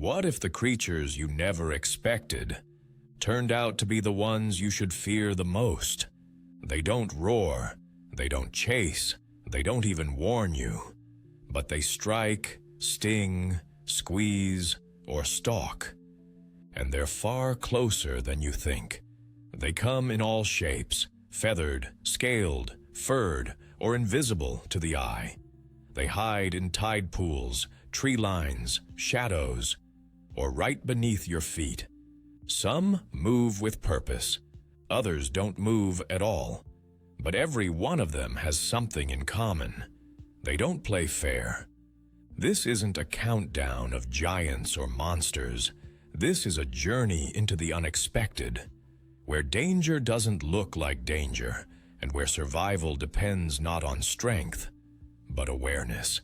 What if the creatures you never expected turned out to be the ones you should fear the most? They don't roar, they don't chase, they don't even warn you, but they strike, sting, squeeze, or stalk. And they're far closer than you think. They come in all shapes, feathered, scaled, furred, or invisible to the eye. They hide in tide pools, tree lines, shadows, or right beneath your feet. Some move with purpose, others don't move at all. But every one of them has something in common. They don't play fair. This isn't a countdown of giants or monsters. This is a journey into the unexpected, where danger doesn't look like danger, and where survival depends not on strength, but awareness.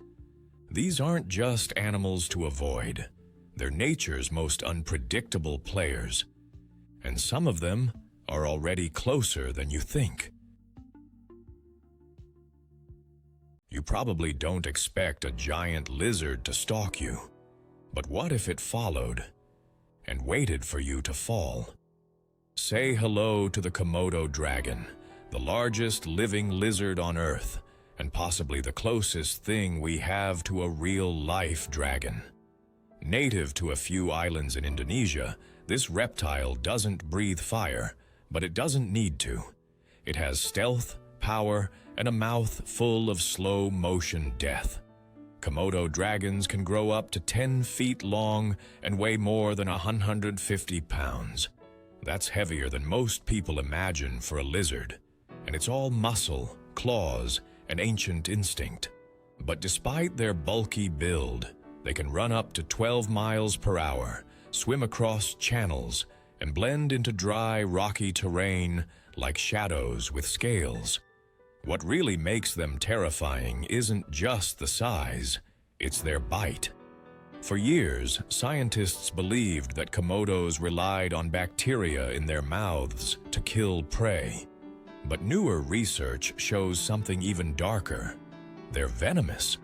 These aren't just animals to avoid. They're nature's most unpredictable players, and some of them are already closer than you think. You probably don't expect a giant lizard to stalk you, but what if it followed and waited for you to fall? Say hello to the Komodo dragon, the largest living lizard on Earth, and possibly the closest thing we have to a real-life dragon. Native to a few islands in Indonesia, this reptile doesn't breathe fire, but it doesn't need to. It has stealth, power, and a mouth full of slow-motion death. Komodo dragons can grow up to 10 feet long and weigh more than 150 pounds. That's heavier than most people imagine for a lizard, and it's all muscle, claws, and ancient instinct. But despite their bulky build, they can run up to 12 miles per hour, swim across channels, and blend into dry, rocky terrain like shadows with scales. What really makes them terrifying isn't just the size, it's their bite. For years, scientists believed that Komodos relied on bacteria in their mouths to kill prey. But newer research shows something even darker. They're venomous.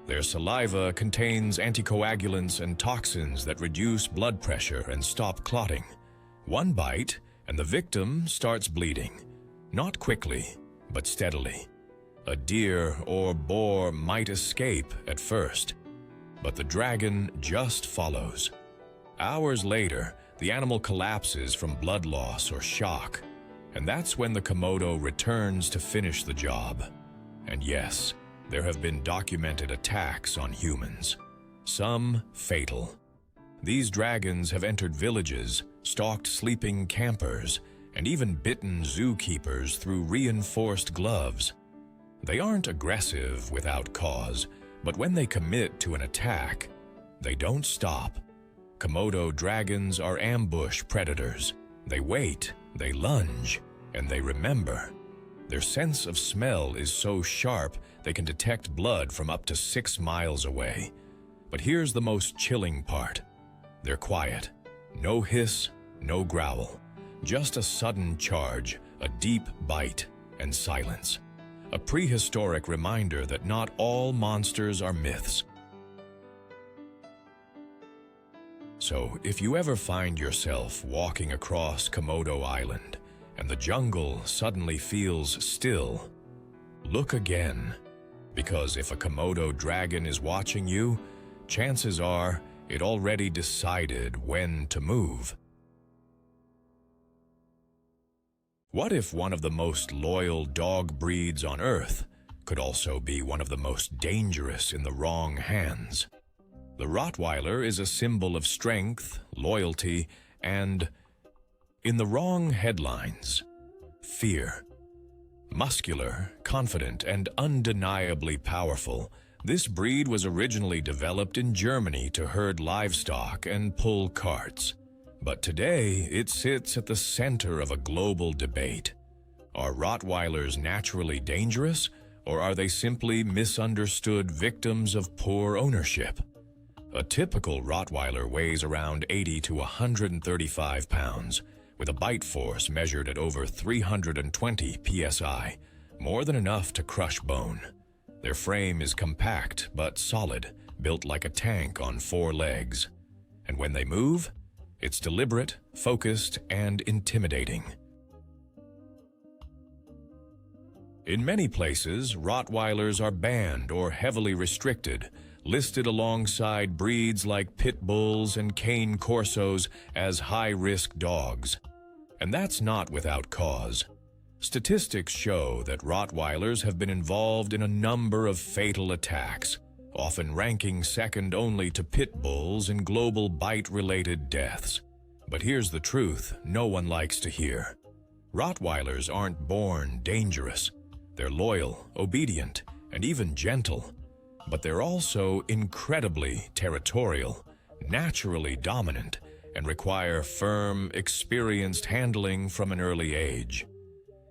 Their saliva contains anticoagulants and toxins that reduce blood pressure and stop clotting. One bite, and the victim starts bleeding. Not quickly, but steadily. A deer or boar might escape at first, but the dragon just follows. Hours later, the animal collapses from blood loss or shock, and that's when the Komodo returns to finish the job. And yes, there have been documented attacks on humans, some fatal. These dragons have entered villages, stalked sleeping campers, and even bitten zookeepers through reinforced gloves. They aren't aggressive without cause, but when they commit to an attack, they don't stop. Komodo dragons are ambush predators. They wait, they lunge, and they remember. Their sense of smell is so sharp they can detect blood from up to 6 miles away. But here's the most chilling part. They're quiet. No hiss, no growl. Just a sudden charge, a deep bite, and silence. A prehistoric reminder that not all monsters are myths. So, if you ever find yourself walking across Komodo Island and the jungle suddenly feels still, look again. Because if a Komodo dragon is watching you, chances are it already decided when to move. What if one of the most loyal dog breeds on Earth could also be one of the most dangerous in the wrong hands? The Rottweiler is a symbol of strength, loyalty, and, in the wrong headlines, fear. Muscular, confident, and undeniably powerful, this breed was originally developed in Germany to herd livestock and pull carts. But today, it sits at the center of a global debate. Are Rottweilers naturally dangerous, or are they simply misunderstood victims of poor ownership? A typical Rottweiler weighs around 80 to 135 pounds, with a bite force measured at over 320 psi, more than enough to crush bone. Their frame is compact but solid, built like a tank on 4 legs. And when they move, it's deliberate, focused, and intimidating. In many places, Rottweilers are banned or heavily restricted, listed alongside breeds like pit bulls and cane corsos as high-risk dogs. And that's not without cause. Statistics show that Rottweilers have been involved in a number of fatal attacks, often ranking second only to pit bulls in global bite-related deaths. But here's the truth no one likes to hear. Rottweilers aren't born dangerous. They're loyal, obedient, and even gentle. But they're also incredibly territorial, naturally dominant, and require firm, experienced handling from an early age.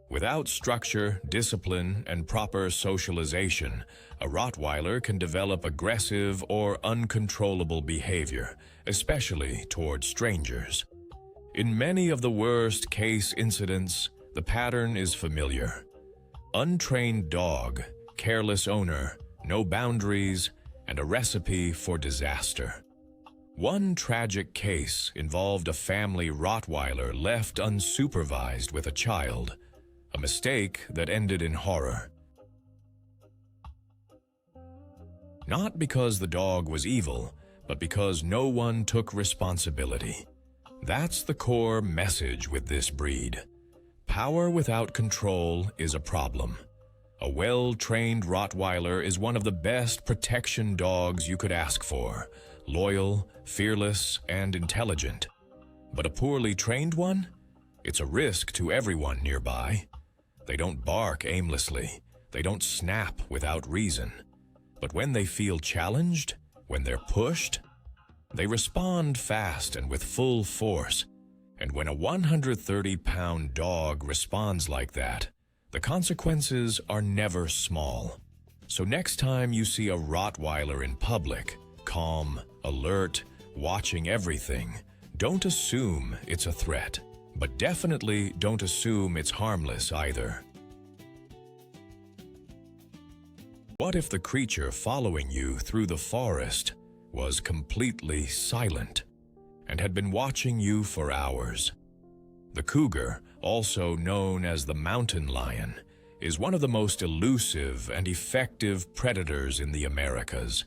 Without structure, discipline, and proper socialization, a Rottweiler can develop aggressive or uncontrollable behavior, especially toward strangers. In many of the worst-case incidents, the pattern is familiar. Untrained dog, careless owner, no boundaries, and a recipe for disaster. One tragic case involved a family Rottweiler left unsupervised with a child, a mistake that ended in horror. Not because the dog was evil, but because no one took responsibility. That's the core message with this breed. Power without control is a problem. A well-trained Rottweiler is one of the best protection dogs you could ask for, loyal, fearless, and intelligent. But a poorly trained one? It's a risk to everyone nearby. They don't bark aimlessly. They don't snap without reason. But when they feel challenged, when they're pushed, they respond fast and with full force. And when a 130-pound dog responds like that, the consequences are never small. So next time you see a Rottweiler in public, calm, alert, watching everything, don't assume it's a threat. But definitely don't assume it's harmless either. What if the creature following you through the forest was completely silent and had been watching you for hours? The cougar, also known as the mountain lion, is one of the most elusive and effective predators in the Americas.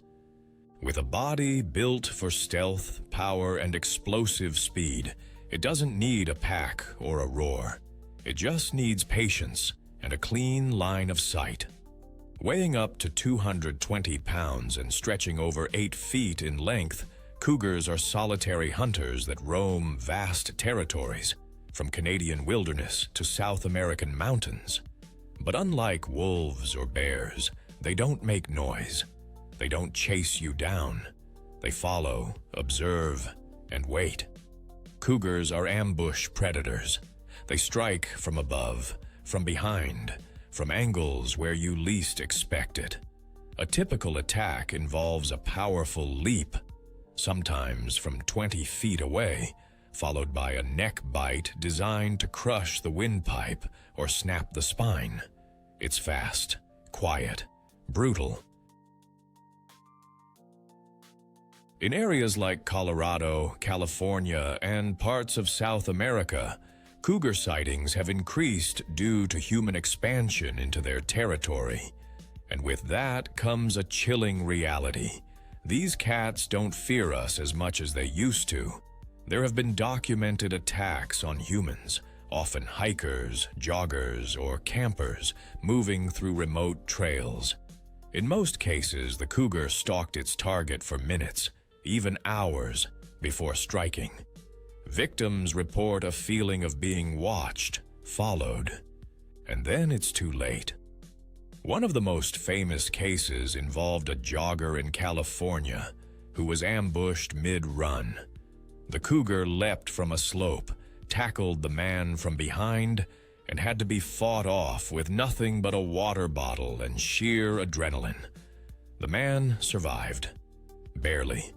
With a body built for stealth, power, and explosive speed, it doesn't need a pack or a roar. It just needs patience and a clean line of sight. Weighing up to 220 pounds and stretching over 8 feet in length, cougars are solitary hunters that roam vast territories, from Canadian wilderness to South American mountains. But unlike wolves or bears, they don't make noise. They don't chase you down. They follow, observe, and wait. Cougars are ambush predators. They strike from above, from behind, from angles where you least expect it. A typical attack involves a powerful leap, sometimes from 20 feet away, followed by a neck bite designed to crush the windpipe or snap the spine. It's fast, quiet, brutal. In areas like Colorado, California, and parts of South America, cougar sightings have increased due to human expansion into their territory. And with that comes a chilling reality. These cats don't fear us as much as they used to. There have been documented attacks on humans, often hikers, joggers, or campers moving through remote trails. In most cases, the cougar stalked its target for minutes, even hours, before striking. Victims report a feeling of being watched, followed, and then it's too late. One of the most famous cases involved a jogger in California who was ambushed mid-run. The cougar leapt from a slope, tackled the man from behind, and had to be fought off with nothing but a water bottle and sheer adrenaline. The man survived. Barely.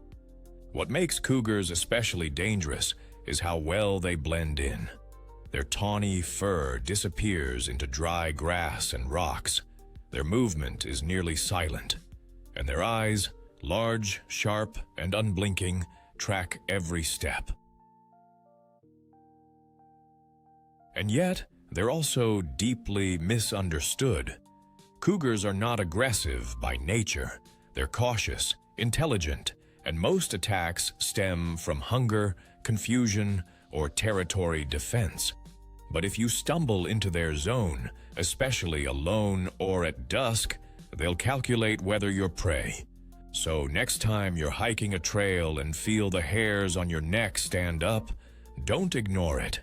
What makes cougars especially dangerous is how well they blend in. Their tawny fur disappears into dry grass and rocks. Their movement is nearly silent, and their eyes, Large, sharp, and unblinking, track every step. And yet, they're also deeply misunderstood. Cougars are not aggressive by nature. They're cautious, intelligent, and most attacks stem from hunger, confusion, or territory defense. But if you stumble into their zone, especially alone or at dusk, they'll calculate whether you're prey. So next time you're hiking a trail and feel the hairs on your neck stand up, don't ignore it.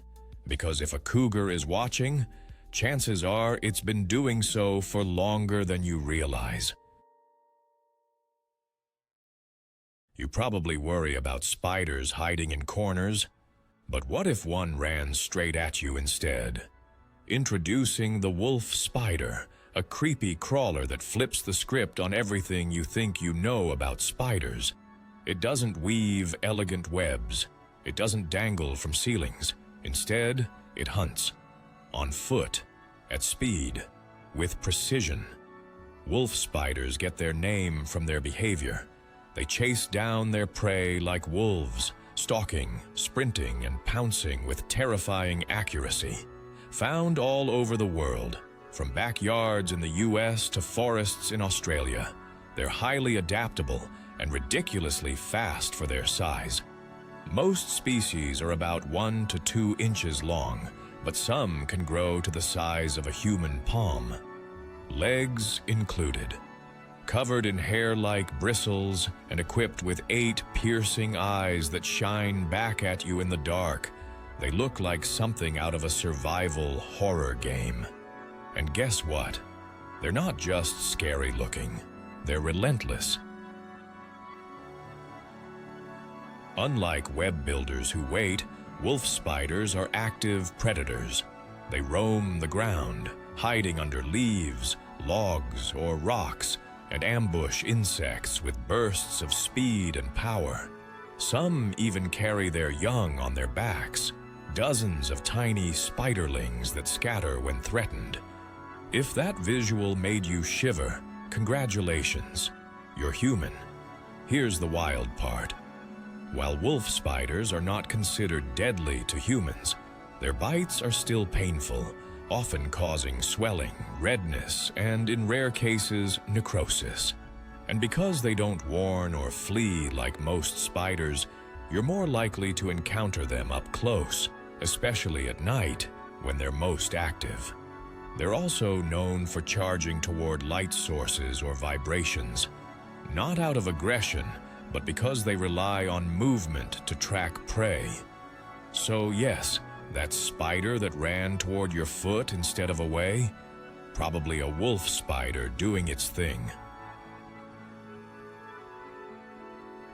Because if a cougar is watching, chances are it's been doing so for longer than you realize. You probably worry about spiders hiding in corners, but what if one ran straight at you instead? Introducing the wolf spider, a creepy crawler that flips the script on everything you think you know about spiders. It doesn't weave elegant webs. It doesn't dangle from ceilings. Instead, it hunts. On foot, at speed, with precision. Wolf spiders get their name from their behavior. They chase down their prey like wolves, stalking, sprinting, and pouncing with terrifying accuracy. Found all over the world, from backyards in the US to forests in Australia, they're highly adaptable and ridiculously fast for their size. Most species are about 1 to 2 inches long, but some can grow to the size of a human palm. Legs included. Covered in hair-like bristles and equipped with 8 piercing eyes that shine back at you in the dark, they look like something out of a survival horror game. And guess what? They're not just scary looking, they're relentless. Unlike web builders who wait, wolf spiders are active predators. They roam the ground, hiding under leaves, logs, or rocks, and ambush insects with bursts of speed and power. Some even carry their young on their backs, dozens of tiny spiderlings that scatter when threatened. If that visual made you shiver, congratulations, you're human. Here's the wild part. While wolf spiders are not considered deadly to humans, their bites are still painful, often causing swelling, redness, and in rare cases, necrosis. And because they don't warn or flee like most spiders, you're more likely to encounter them up close, especially at night when they're most active. They're also known for charging toward light sources or vibrations, not out of aggression, but because they rely on movement to track prey. So yes, that spider that ran toward your foot instead of away, probably a wolf spider doing its thing.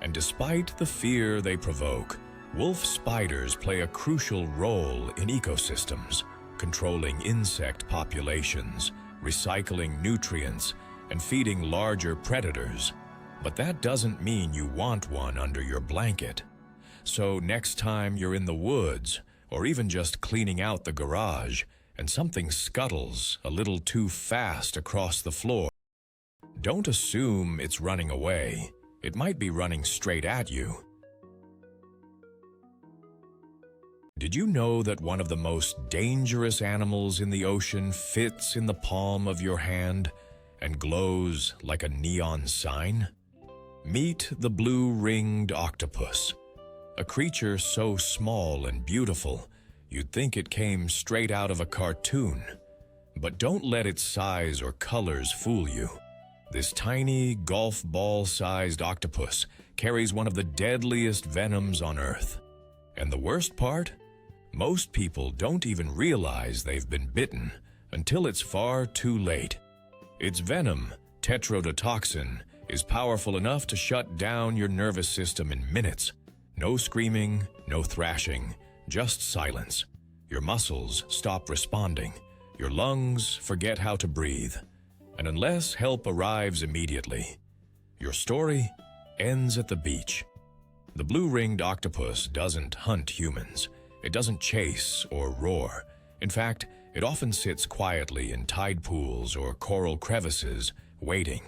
And despite the fear they provoke, wolf spiders play a crucial role in ecosystems, controlling insect populations, recycling nutrients, and feeding larger predators. But that doesn't mean you want one under your blanket. So next time you're in the woods, or even just cleaning out the garage, and something scuttles a little too fast across the floor, don't assume it's running away. It might be running straight at you. Did you know that one of the most dangerous animals in the ocean fits in the palm of your hand and glows like a neon sign? Meet the blue-ringed octopus, a creature so small and beautiful you'd think it came straight out of a cartoon. But don't let its size or colors fool you. This tiny, golf ball-sized octopus carries one of the deadliest venoms on Earth. And the worst part? Most people don't even realize they've been bitten until it's far too late. Its venom, tetrodotoxin, is powerful enough to shut down your nervous system in minutes. No screaming, no thrashing, just silence. Your muscles stop responding. Your lungs forget how to breathe. And unless help arrives immediately, your story ends at the beach. The blue-ringed octopus doesn't hunt humans. It doesn't chase or roar. In fact, it often sits quietly in tide pools or coral crevices, waiting.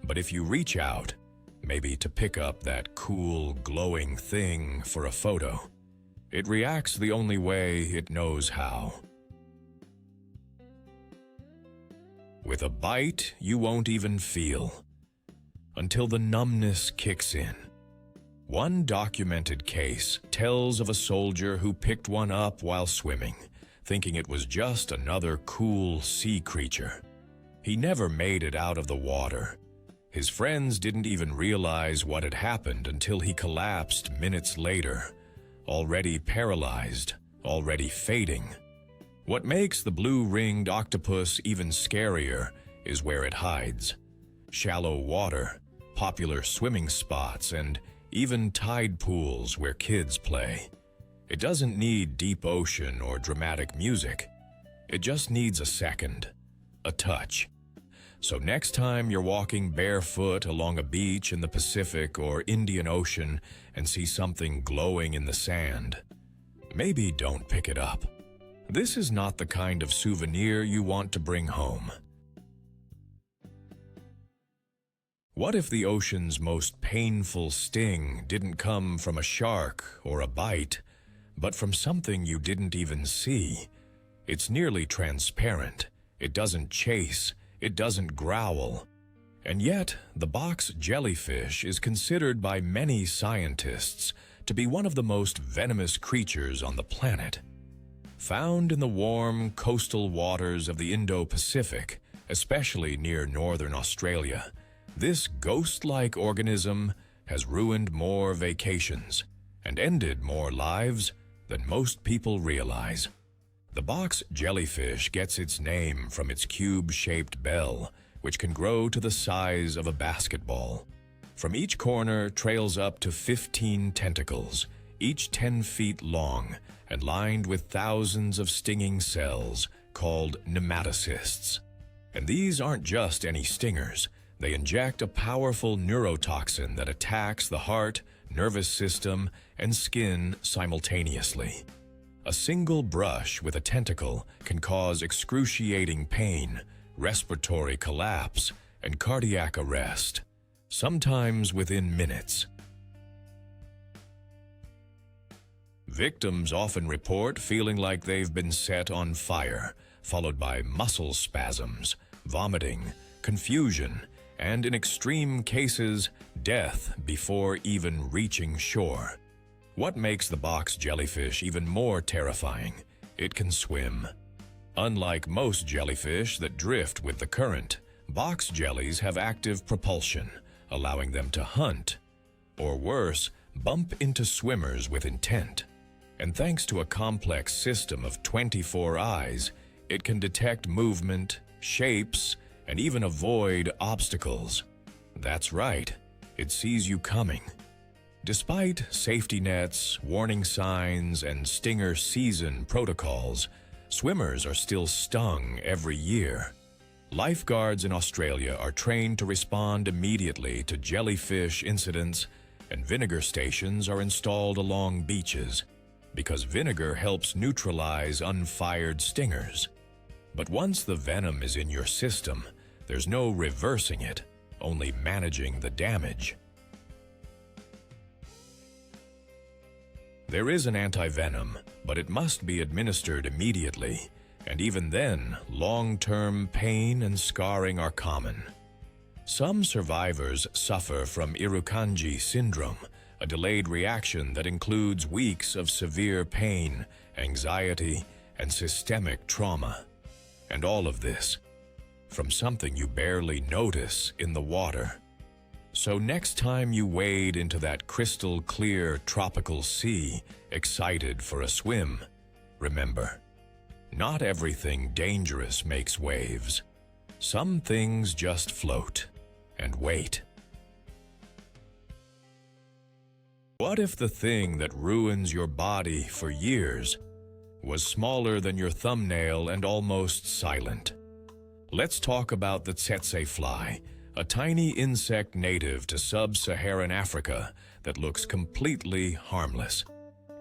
But if you reach out, maybe to pick up that cool, glowing thing for a photo. It reacts the only way it knows how. With a bite you won't even feel, until the numbness kicks in. One documented case tells of a soldier who picked one up while swimming, thinking it was just another cool sea creature. He never made it out of the water. His friends didn't even realize what had happened until he collapsed minutes later, already paralyzed, already fading. What makes the blue-ringed octopus even scarier is where it hides. Shallow water, popular swimming spots, and even tide pools where kids play. It doesn't need deep ocean or dramatic music. It just needs a second, a touch. So next time you're walking barefoot along a beach in the Pacific or Indian Ocean and see something glowing in the sand, maybe don't pick it up. This is not the kind of souvenir you want to bring home. What if the ocean's most painful sting didn't come from a shark or a bite, but from something you didn't even see? It's nearly transparent. It doesn't chase. It doesn't growl. And yet, the box jellyfish is considered by many scientists to be one of the most venomous creatures on the planet. Found in the warm coastal waters of the Indo-Pacific, especially near northern Australia, this ghost-like organism has ruined more vacations and ended more lives than most people realize. The box jellyfish gets its name from its cube-shaped bell, which can grow to the size of a basketball. From each corner trails up to 15 tentacles, each 10 feet long and lined with thousands of stinging cells called nematocysts. And these aren't just any stingers. They inject a powerful neurotoxin that attacks the heart, nervous system, and skin simultaneously. A single brush with a tentacle can cause excruciating pain, respiratory collapse, and cardiac arrest, sometimes within minutes. Victims often report feeling like they've been set on fire, followed by muscle spasms, vomiting, confusion, and in extreme cases, death before even reaching shore. What makes the box jellyfish even more terrifying? It can swim. Unlike most jellyfish that drift with the current, box jellies have active propulsion, allowing them to hunt, or worse, bump into swimmers with intent. And thanks to a complex system of 24 eyes, it can detect movement, shapes, and even avoid obstacles. That's right, it sees you coming. Despite safety nets, warning signs, and stinger season protocols, swimmers are still stung every year. Lifeguards in Australia are trained to respond immediately to jellyfish incidents, and vinegar stations are installed along beaches, because vinegar helps neutralize unfired stingers. But once the venom is in your system, there's no reversing it, only managing the damage. There is an antivenom, but it must be administered immediately, and even then, long-term pain and scarring are common. Some survivors suffer from Irukandji syndrome, a delayed reaction that includes weeks of severe pain, anxiety, and systemic trauma. And all of this from something you barely notice in the water. So next time you wade into that crystal-clear tropical sea, excited for a swim, remember, not everything dangerous makes waves. Some things just float and wait. What if the thing that ruins your body for years was smaller than your thumbnail and almost silent? Let's talk about the tsetse fly, a tiny insect native to sub-Saharan Africa that looks completely harmless.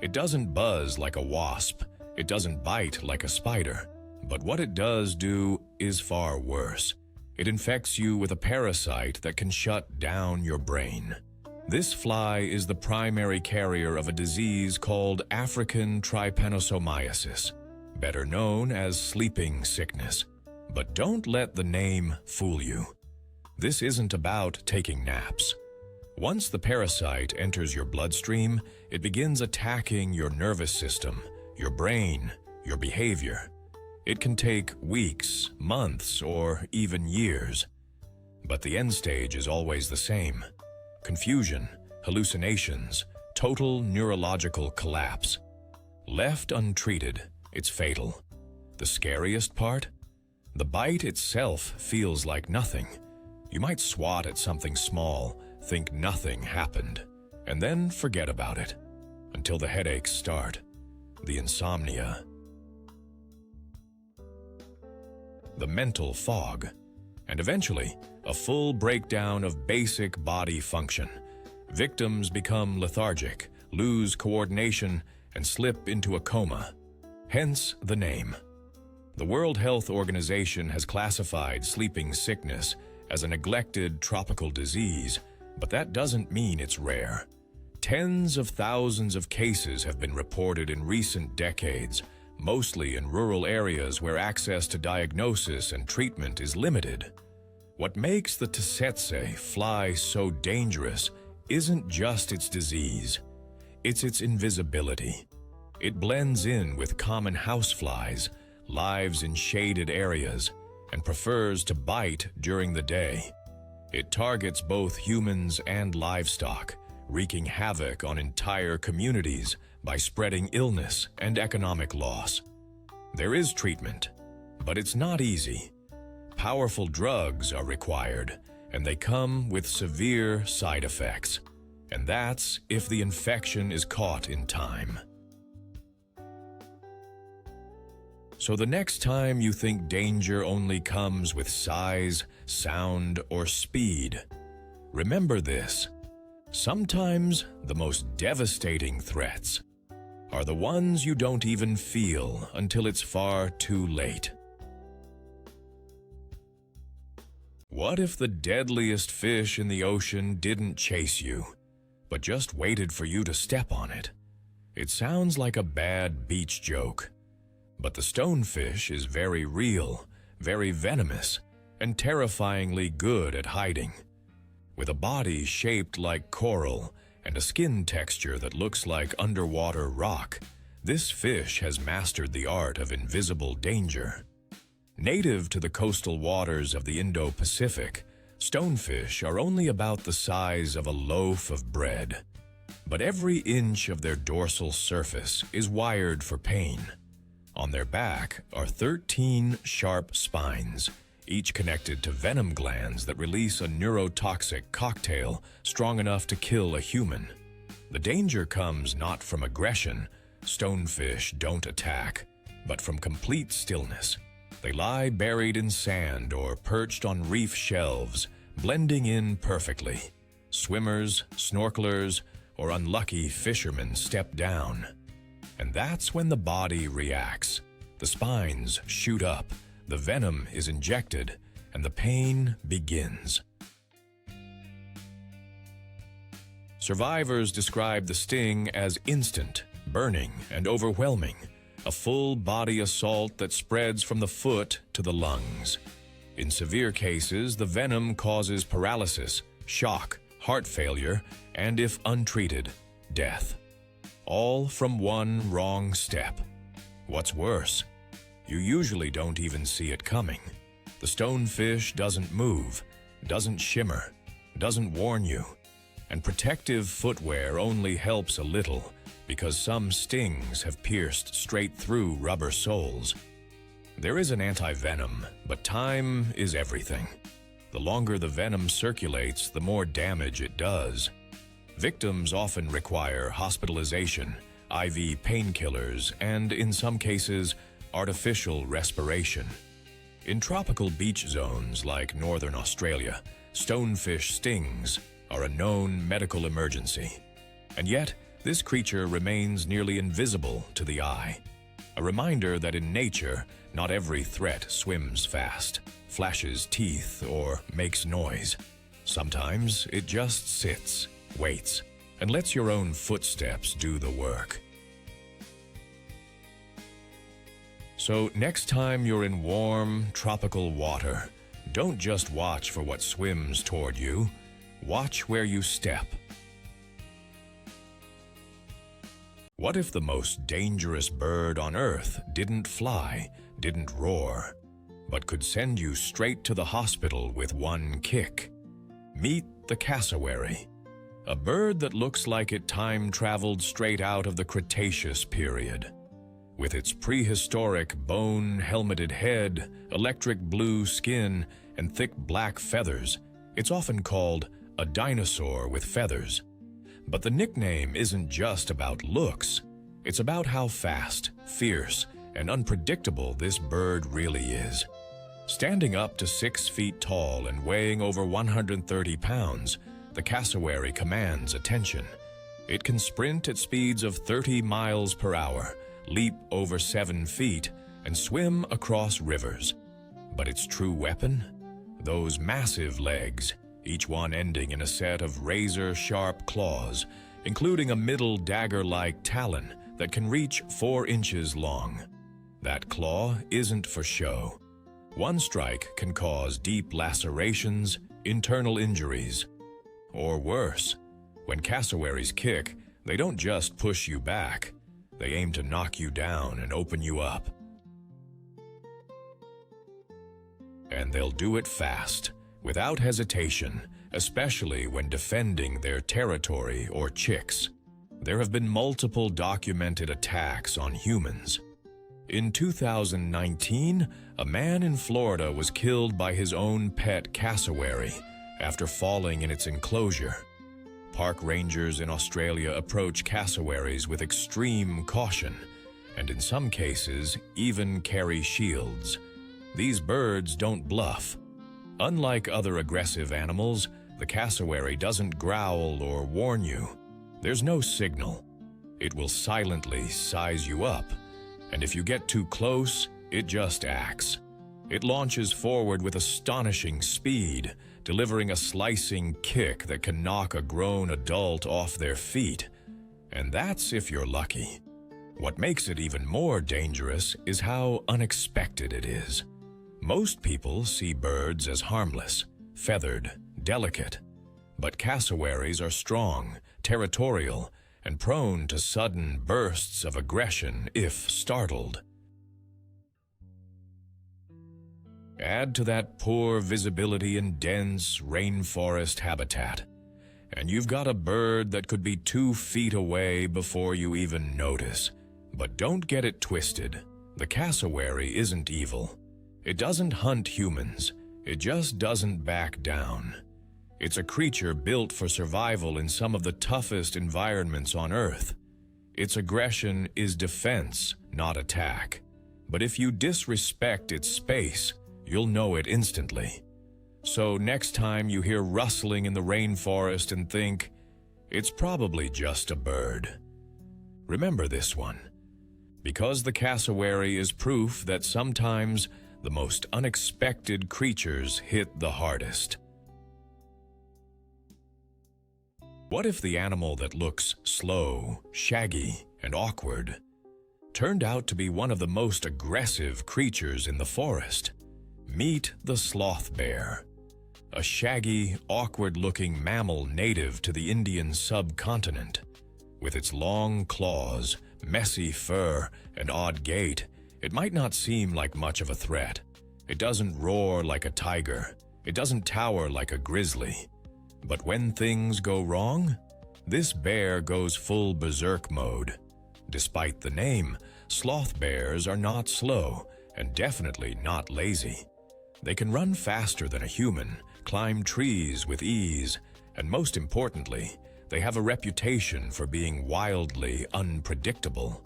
It doesn't buzz like a wasp, it doesn't bite like a spider, but what it does do is far worse. It infects you with a parasite that can shut down your brain. This fly is the primary carrier of a disease called African trypanosomiasis, better known as sleeping sickness. But don't let the name fool you. This isn't about taking naps. Once the parasite enters your bloodstream, it begins attacking your nervous system, your brain, your behavior. It can take weeks, months, or even years. But the end stage is always the same: confusion, hallucinations, total neurological collapse. Left untreated, it's fatal. The scariest part? The bite itself feels like nothing. You might swat at something small, think nothing happened, and then forget about it until the headaches start, the insomnia, the mental fog, and eventually a full breakdown of basic body function. Victims become lethargic, lose coordination, and slip into a coma. Hence the name. The World Health Organization has classified sleeping sickness as a neglected tropical disease, but that doesn't mean it's rare. Tens of thousands of cases have been reported in recent decades, mostly in rural areas where access to diagnosis and treatment is limited. What makes the tsetse fly so dangerous isn't just its disease, it's its invisibility. It blends in with common houseflies, lives in shaded areas, and prefers to bite during the day. It targets both humans and livestock, wreaking havoc on entire communities by spreading illness and economic loss. There is treatment, but it's not easy. Powerful drugs are required, and they come with severe side effects. And that's if the infection is caught in time. So the next time you think danger only comes with size, sound, or speed, remember this: sometimes the most devastating threats are the ones you don't even feel until it's far too late. What if the deadliest fish in the ocean didn't chase you, but just waited for you to step on it? It sounds like a bad beach joke, but the stonefish is very real, very venomous, and terrifyingly good at hiding. With a body shaped like coral and a skin texture that looks like underwater rock, this fish has mastered the art of invisible danger. Native to the coastal waters of the Indo-Pacific, stonefish are only about the size of a loaf of bread. But every inch of their dorsal surface is wired for pain. On their back are 13 sharp spines, each connected to venom glands that release a neurotoxic cocktail strong enough to kill a human. The danger comes not from aggression. Stonefish don't attack, but from complete stillness. They lie buried in sand or perched on reef shelves, blending in perfectly. Swimmers, snorkelers, or unlucky fishermen step down. And that's when the body reacts. The spines shoot up, the venom is injected, and the pain begins. Survivors describe the sting as instant, burning, and overwhelming, a full-body assault that spreads from the foot to the lungs. In severe cases, the venom causes paralysis, shock, heart failure, and if untreated, death. All from one wrong step. What's worse, you usually don't even see it coming. The stonefish doesn't move, doesn't shimmer, doesn't warn you, and protective footwear only helps a little because some stings have pierced straight through rubber soles. There is an anti-venom, but time is everything. The longer the venom circulates, the more damage it does. Victims often require hospitalization, IV painkillers, and, in some cases, artificial respiration. In tropical beach zones like northern Australia, stonefish stings are a known medical emergency. And yet, this creature remains nearly invisible to the eye. A reminder that in nature, not every threat swims fast, flashes teeth, or makes noise. Sometimes it just sits, waits, and lets your own footsteps do the work. So next time you're in warm, tropical water, don't just watch for what swims toward you. Watch where you step. What if the most dangerous bird on Earth didn't fly, didn't roar, but could send you straight to the hospital with one kick? Meet the cassowary, a bird that looks like it time-traveled straight out of the Cretaceous period. With its prehistoric bone-helmeted head, electric blue skin, and thick black feathers, it's often called a dinosaur with feathers. But the nickname isn't just about looks. It's about how fast, fierce, and unpredictable this bird really is. Standing up to 6 feet tall and weighing over 130 pounds, the cassowary commands attention. It can sprint at speeds of 30 miles per hour, leap over 7 feet, and swim across rivers. But its true weapon? Those massive legs, each one ending in a set of razor-sharp claws, including a middle dagger-like talon that can reach 4 inches long. That claw isn't for show. One strike can cause deep lacerations, internal injuries. Or worse, when cassowaries kick, they don't just push you back. They aim to knock you down and open you up. And they'll do it fast, without hesitation, especially when defending their territory or chicks. There have been multiple documented attacks on humans. In 2019, a man in Florida was killed by his own pet cassowary after falling in its enclosure. Park rangers in Australia approach cassowaries with extreme caution, and in some cases even carry shields. These birds don't bluff. Unlike other aggressive animals, the cassowary doesn't growl or warn you. There's no signal. It will silently size you up, and if you get too close, it just acts. It launches forward with astonishing speed, delivering a slicing kick that can knock a grown adult off their feet. And that's if you're lucky. What makes it even more dangerous is how unexpected it is. Most people see birds as harmless, feathered, delicate. But cassowaries are strong, territorial, and prone to sudden bursts of aggression if startled. Add to that poor visibility in dense rainforest habitat, and you've got a bird that could be 2 feet away before you even notice. But don't get it twisted. The cassowary isn't evil. It doesn't hunt humans. It just doesn't back down. It's a creature built for survival in some of the toughest environments on Earth. Its aggression is defense, not attack. But if you disrespect its space, you'll know it instantly. So next time you hear rustling in the rainforest and think, it's probably just a bird. Remember this one, because the cassowary is proof that sometimes the most unexpected creatures hit the hardest. What if the animal that looks slow, shaggy, and awkward turned out to be one of the most aggressive creatures in the forest? Meet the sloth bear, a shaggy, awkward-looking mammal native to the Indian subcontinent. With its long claws, messy fur, and odd gait, it might not seem like much of a threat. It doesn't roar like a tiger. It doesn't tower like a grizzly. But when things go wrong, this bear goes full berserk mode. Despite the name, sloth bears are not slow and definitely not lazy. They can run faster than a human, climb trees with ease, and most importantly, they have a reputation for being wildly unpredictable.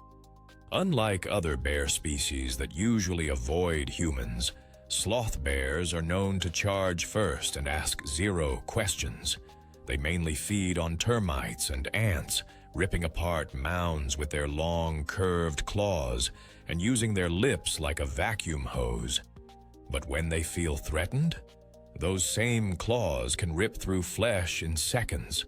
Unlike other bear species that usually avoid humans, sloth bears are known to charge first and ask 0 questions. They mainly feed on termites and ants, ripping apart mounds with their long, curved claws and using their lips like a vacuum hose. But when they feel threatened, those same claws can rip through flesh in seconds.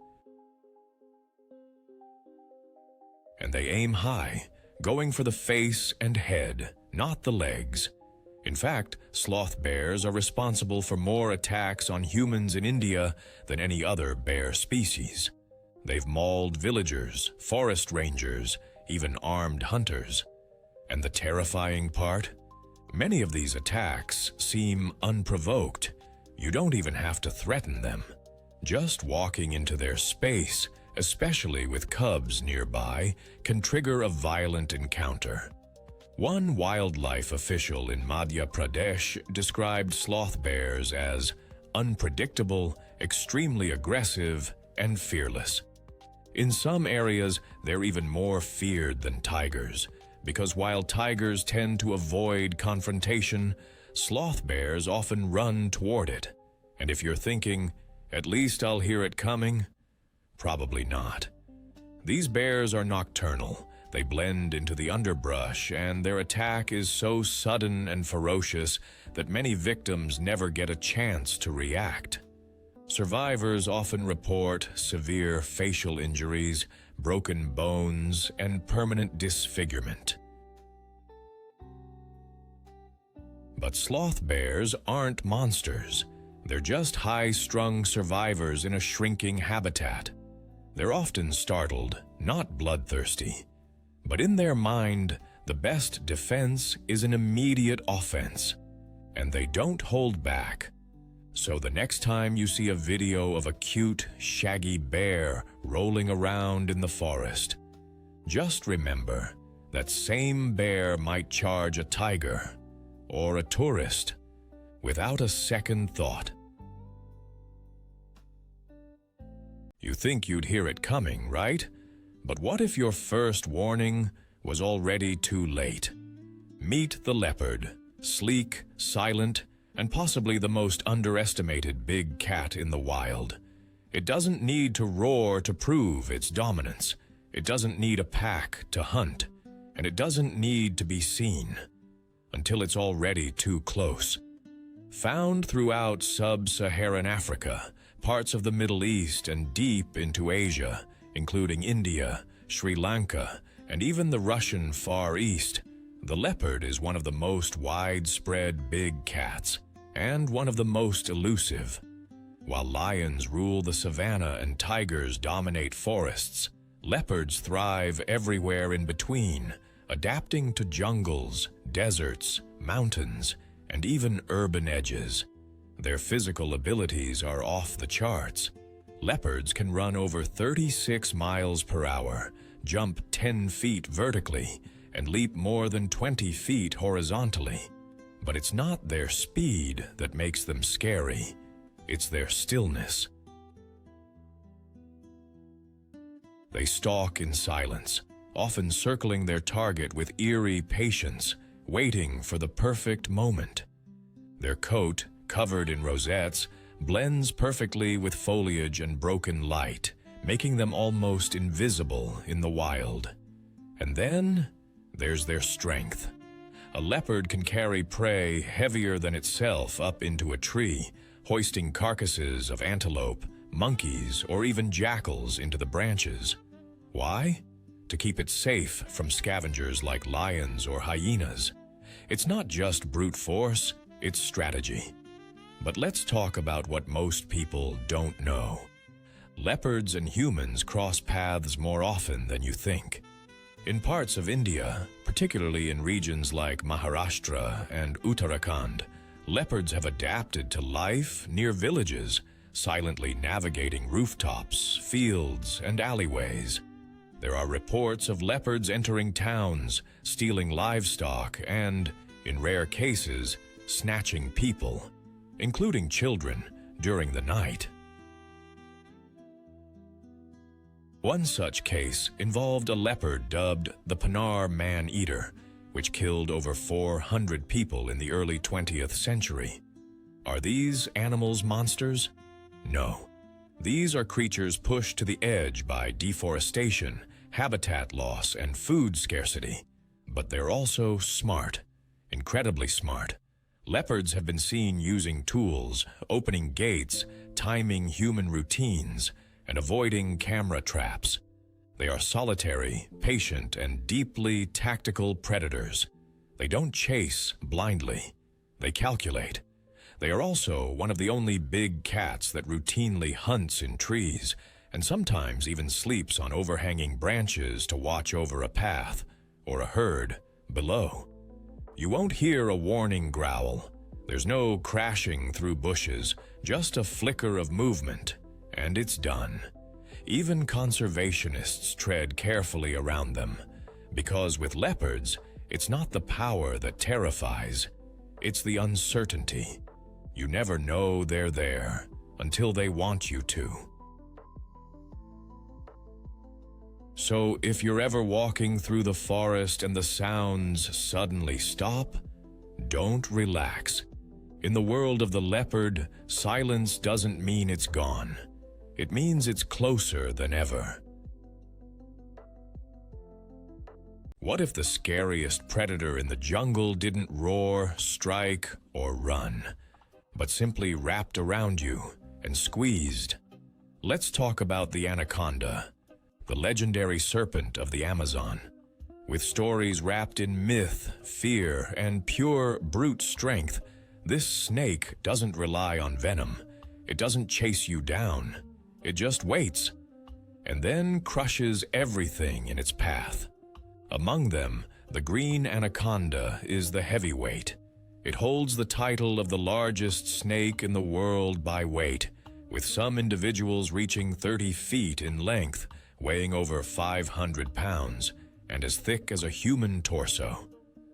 And they aim high, going for the face and head, not the legs. In fact, sloth bears are responsible for more attacks on humans in India than any other bear species. They've mauled villagers, forest rangers, even armed hunters. And the terrifying part? Many of these attacks seem unprovoked. You don't even have to threaten them. Just walking into their space, especially with cubs nearby, can trigger a violent encounter. One wildlife official in Madhya Pradesh described sloth bears as unpredictable, extremely aggressive, and fearless. In some areas, they're even more feared than tigers, because while tigers tend to avoid confrontation, sloth bears often run toward it. And if you're thinking, at least I'll hear it coming, probably not. These bears are nocturnal. They blend into the underbrush, and their attack is so sudden and ferocious that many victims never get a chance to react. Survivors often report severe facial injuries, broken bones, and permanent disfigurement. But sloth bears aren't monsters. They're just high-strung survivors in a shrinking habitat. They're often startled, not bloodthirsty. But in their mind, the best defense is an immediate offense, and they don't hold back. So the next time you see a video of a cute, shaggy bear rolling around in the forest, just remember that same bear might charge a tiger or a tourist without a second thought. You think you'd hear it coming, right? But what if your first warning was already too late? Meet the leopard, sleek, silent, and possibly the most underestimated big cat in the wild. It doesn't need to roar to prove its dominance. It doesn't need a pack to hunt, and it doesn't need to be seen until it's already too close. Found throughout sub-Saharan Africa, parts of the Middle East, and deep into Asia, including India, Sri Lanka, and even the Russian Far East, the leopard is one of the most widespread big cats, and one of the most elusive. While lions rule the savanna and tigers dominate forests, leopards thrive everywhere in between, adapting to jungles, deserts, mountains, and even urban edges. Their physical abilities are off the charts. Leopards can run over 36 miles per hour, jump 10 feet vertically, and leap more than 20 feet horizontally. But it's not their speed that makes them scary. It's their stillness. They stalk in silence, often circling their target with eerie patience, waiting for the perfect moment. Their coat, covered in rosettes, blends perfectly with foliage and broken light, making them almost invisible in the wild. And then there's their strength. A leopard can carry prey heavier than itself up into a tree, hoisting carcasses of antelope, monkeys, or even jackals into the branches. Why? To keep it safe from scavengers like lions or hyenas. It's not just brute force, it's strategy. But let's talk about what most people don't know. Leopards and humans cross paths more often than you think. In parts of India, particularly in regions like Maharashtra and Uttarakhand, leopards have adapted to life near villages, silently navigating rooftops, fields, and alleyways. There are reports of leopards entering towns, stealing livestock, and, in rare cases, snatching people, including children, during the night. One such case involved a leopard dubbed the Panar man-eater, which killed over 400 people in the early 20th century. Are these animals monsters? No. These are creatures pushed to the edge by deforestation habitat loss, and food scarcity. But they're also smart, incredibly smart. Leopards have been seen using tools, opening gates, timing human routines, and avoiding camera traps. They are solitary, patient, and deeply tactical predators. They don't chase blindly. They calculate. They are also one of the only big cats that routinely hunts in trees, and sometimes even sleeps on overhanging branches to watch over a path or a herd below. You won't hear a warning growl. There's no crashing through bushes, just a flicker of movement, and it's done. Even conservationists tread carefully around them, because with leopards, it's not the power that terrifies, it's the uncertainty. You never know they're there until they want you to. So if you're ever walking through the forest and the sounds suddenly stop, don't relax. In the world of the leopard, silence doesn't mean it's gone. It means it's closer than ever. What if the scariest predator in the jungle didn't roar, strike, or run, but simply wrapped around you and squeezed? Let's talk about the anaconda, the legendary serpent of the Amazon. With stories wrapped in myth, fear, and pure brute strength, this snake doesn't rely on venom. It doesn't chase you down. It just waits, and then crushes everything in its path. Among them, the green anaconda is the heavyweight. It holds the title of the largest snake in the world by weight, with some individuals reaching 30 feet in length, weighing over 500 pounds, and as thick as a human torso.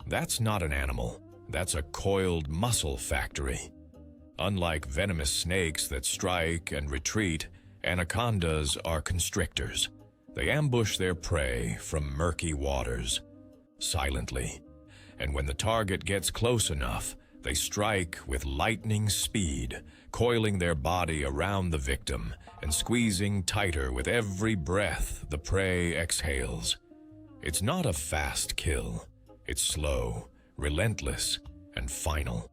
That's not an animal. That's a coiled muscle factory. Unlike venomous snakes that strike and retreat, anacondas are constrictors. They ambush their prey from murky waters, silently. And when the target gets close enough, they strike with lightning speed, coiling their body around the victim and squeezing tighter with every breath the prey exhales. It's not a fast kill. It's slow, relentless, and final.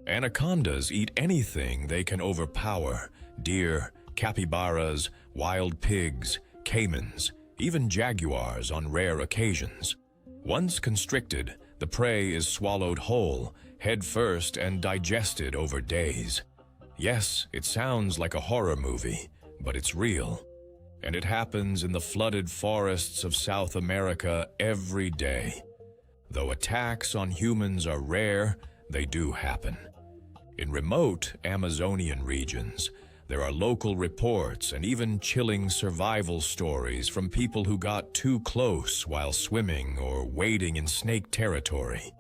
Anacondas eat anything they can overpower: deer, capybaras, wild pigs, caimans, even jaguars on rare occasions. Once constricted, the prey is swallowed whole, head first, and digested over days. Yes, it sounds like a horror movie, but it's real. And it happens in the flooded forests of South America every day. Though attacks on humans are rare, they do happen. In remote Amazonian regions, there are local reports and even chilling survival stories from people who got too close while swimming or wading in snake territory.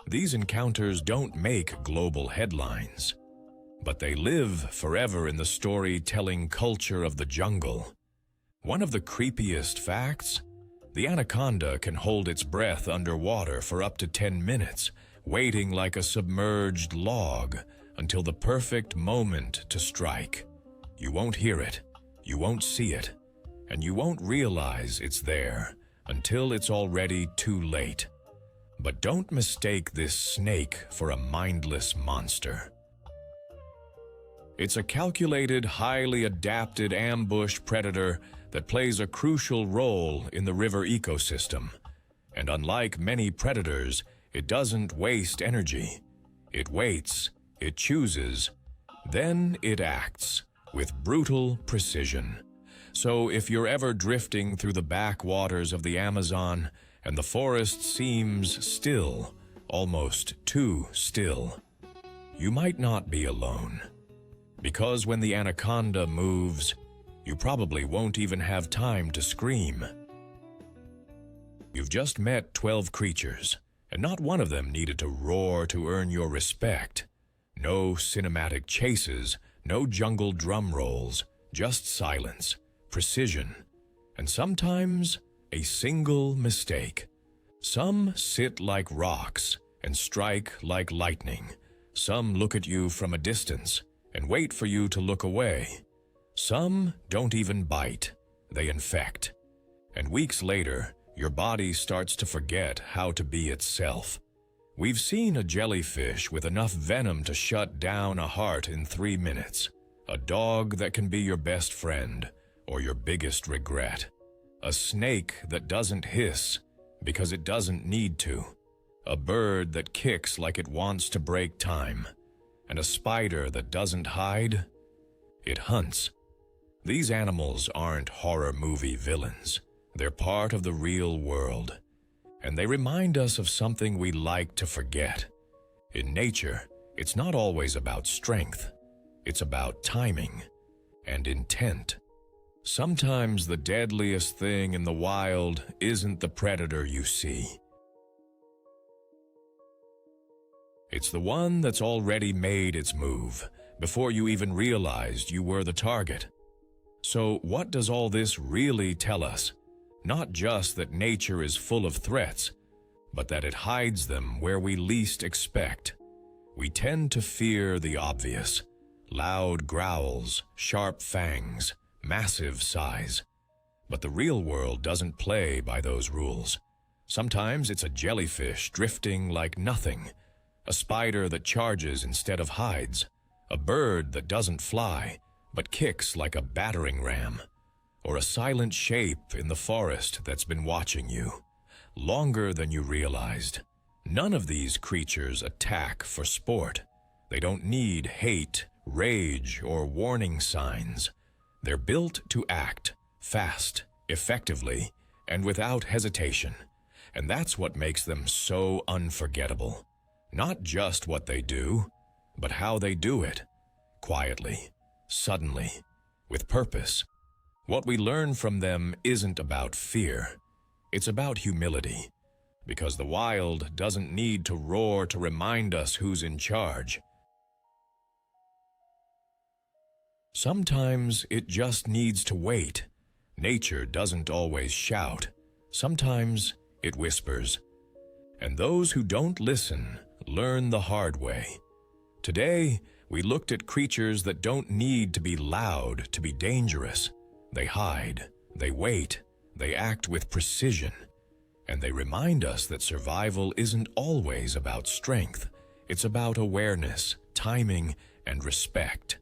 These encounters don't make global headlines, but they live forever in the storytelling culture of the jungle. One of the creepiest facts: the anaconda can hold its breath underwater for up to 10 minutes, waiting like a submerged log until the perfect moment to strike. You won't hear it, you won't see it, and you won't realize it's there until it's already too late. But don't mistake this snake for a mindless monster. It's a calculated, highly adapted ambush predator that plays a crucial role in the river ecosystem. And unlike many predators, it doesn't waste energy. It waits, it chooses, then it acts with brutal precision. So if you're ever drifting through the backwaters of the Amazon and the forest seems still, almost too still, you might not be alone. Because when the anaconda moves, you probably won't even have time to scream. You've just met 12 creatures, and not one of them needed to roar to earn your respect. No cinematic chases, no jungle drum rolls, just silence, precision, and sometimes a single mistake. Some sit like rocks and strike like lightning. Some look at you from a distance and wait for you to look away. Some don't even bite. They infect. And weeks later, your body starts to forget how to be itself. We've seen a jellyfish with enough venom to shut down a heart in 3 minutes. A dog that can be your best friend or your biggest regret. A snake that doesn't hiss because it doesn't need to. A bird that kicks like it wants to break time. And a spider that doesn't hide, it hunts. These animals aren't horror movie villains. They're part of the real world. And they remind us of something we like to forget. In nature, it's not always about strength. It's about timing and intent. Sometimes the deadliest thing in the wild isn't the predator you see. It's the one that's already made its move before you even realized you were the target. So what does all this really tell us? Not just that nature is full of threats, but that it hides them where we least expect. We tend to fear the obvious. Loud growls, sharp fangs, massive size. But the real world doesn't play by those rules. Sometimes it's a jellyfish drifting like nothing, a spider that charges instead of hides, a bird that doesn't fly but kicks like a battering ram, or a silent shape in the forest that's been watching you longer than you realized. None of these creatures attack for sport. They don't need hate, rage, or warning signs. They're built to act fast, effectively, and without hesitation. And that's what makes them so unforgettable. Not just what they do, but how they do it. Quietly, suddenly, with purpose. What we learn from them isn't about fear. It's about humility. Because the wild doesn't need to roar to remind us who's in charge. Sometimes it just needs to wait. Nature doesn't always shout. Sometimes it whispers. And those who don't listen learn the hard way. Today, we looked at creatures that don't need to be loud to be dangerous. They hide, they wait, they act with precision. And they remind us that survival isn't always about strength. It's about awareness, timing, and respect.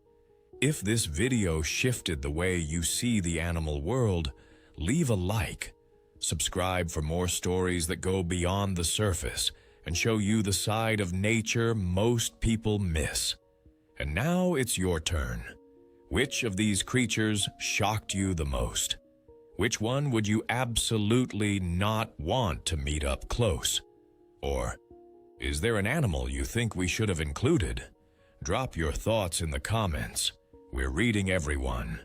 If this video shifted the way you see the animal world, leave a like. Subscribe for more stories that go beyond the surface and show you the side of nature most people miss. And now it's your turn. Which of these creatures shocked you the most? Which one would you absolutely not want to meet up close? Or, is there an animal you think we should have included? Drop your thoughts in the comments. We're reading everyone.